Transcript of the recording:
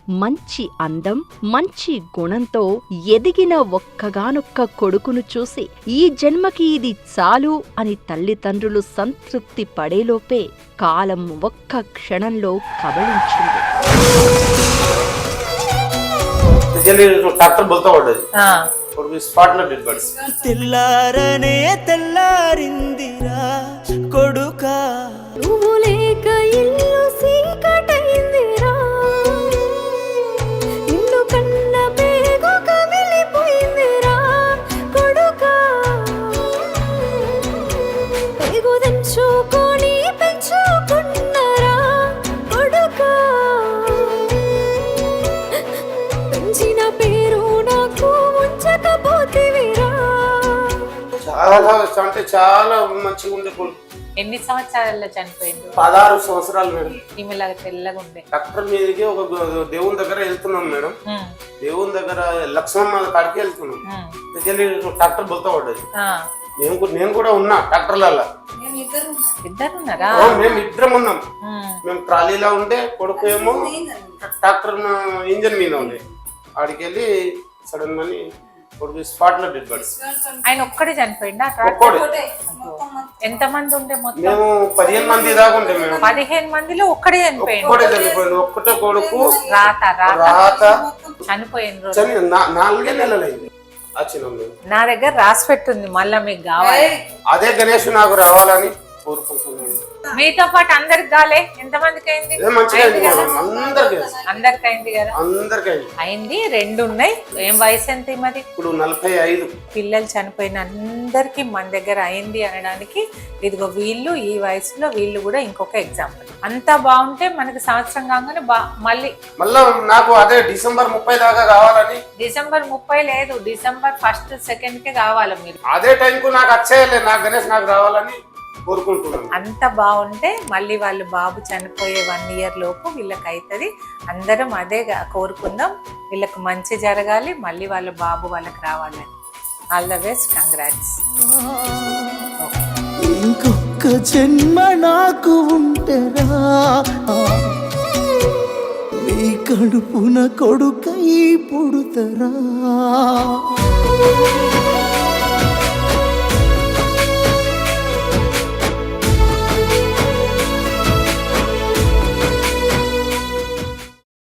మంచి అందం, మంచి గుణంతో ఎదిగిన ఒక్కగానొక్క కొడుకును చూసి ఈ జన్మకి ఇది చాలు అని తల్లిదండ్రులు సంతృప్తి పడేలోపే కాలం ఒక్క క్షణంలో కబళించింది. తెల్లారనే తెల్లారిందిరా కొడుకా, నువ్వు లేక ఇల్లు సీకటైందిరా, నిన్ను కన్న పేగు కమిలిపోయిందిరా కొడుకా, పేగు తెంచుకొని పెంచుకున్నరా కొడుకా, పెంచిన పేరు నాకు ఉంచకపోతేవిరా. చాలా మంచిగా ఉండే కొడుకు. ఎన్ని సంవత్సరాల్లో చనిపోయింది? 16 సంవత్సరాలు మేడం. ఈమెలాగా తెల్లగా ఉండే. డాక్టర్ మీదకి ఒక దేవుని దగ్గర వెళ్తున్నాం మేడం. దేవుని దగ్గర లక్ష్మమ్మ కాడికి వెళ్తున్నాం. డాక్టర్ బొత్త పడ్డది. నేను కూడా ఉన్నా డాక్టర్లలో. ఇద్దరున్నారా? మేము ఇద్దరం ఉన్నాం. మేము ట్రాలీలో ఉంటే కొడుకు ఏమో డాక్టర్ ఇంజన్ మీద ఉండే. ఆడికి వెళ్ళి సడన్ గా కొడుకు స్పాట్ లో డెడ్ బాడీ. ఆయన ఒక్కడే చనిపోయిందా? ఎంత మంది ఉండే మొత్తం? మేము 15 మంది దాకా ఉంటే మేడం. 15 మందిలో ఒక్కడే చనిపోయింది. ఒక్కటే కొడుకు. రాత చనిపోయిన రోజు 4 నెలలైంది. నా దగ్గర రాసి పెట్టుంది, మళ్ళా మీకు కావాలి. అదే గణేష్ నాకు రావాలని కోరుకుంటున్నాను. మీతో పాటు అందరికి కాలే? ఎంత మందికి అయింది? అందరికి అయింది కదా? అయింది. 2 ఉన్నాయి. ఏం వయసు ఎంత మరి? ఇప్పుడు 45. పిల్లలు చనిపోయిన అందరికి మన దగ్గర అయింది అనడానికి ఇదిగో వీళ్ళు ఈ వయసులో వీళ్ళు కూడా ఇంకొక ఎగ్జాంపుల్. అంతా బాగుంటే మనకి సంవత్సరం కాగానే మళ్ళీ నాకు అదే డిసెంబర్ 30 దాకా కావాలని. డిసెంబర్ 30 లేదు, డిసెంబర్ 1, 2కే కావాలి మీరు. అదే టైంకు నాకు వచ్చేయాలి. నాకు గణేష్ నాకు రావాలని కోరుకుంటున్నాను. అంత బాగుంటే మళ్ళీ వాళ్ళు బాబు చనిపోయే 1 ఇయర్ లోపు వీళ్ళకి అవుతుంది. అందరం అదే కోరుకుందాం, వీళ్ళకి మంచి జరగాలి, మళ్ళీ వాళ్ళ బాబు వాళ్ళకి రావాలని. All the best, congrats. ఇంకొక జన్మ నాకు ఉంటరా, నీ కడుపున కొడుకై పుడుతరా.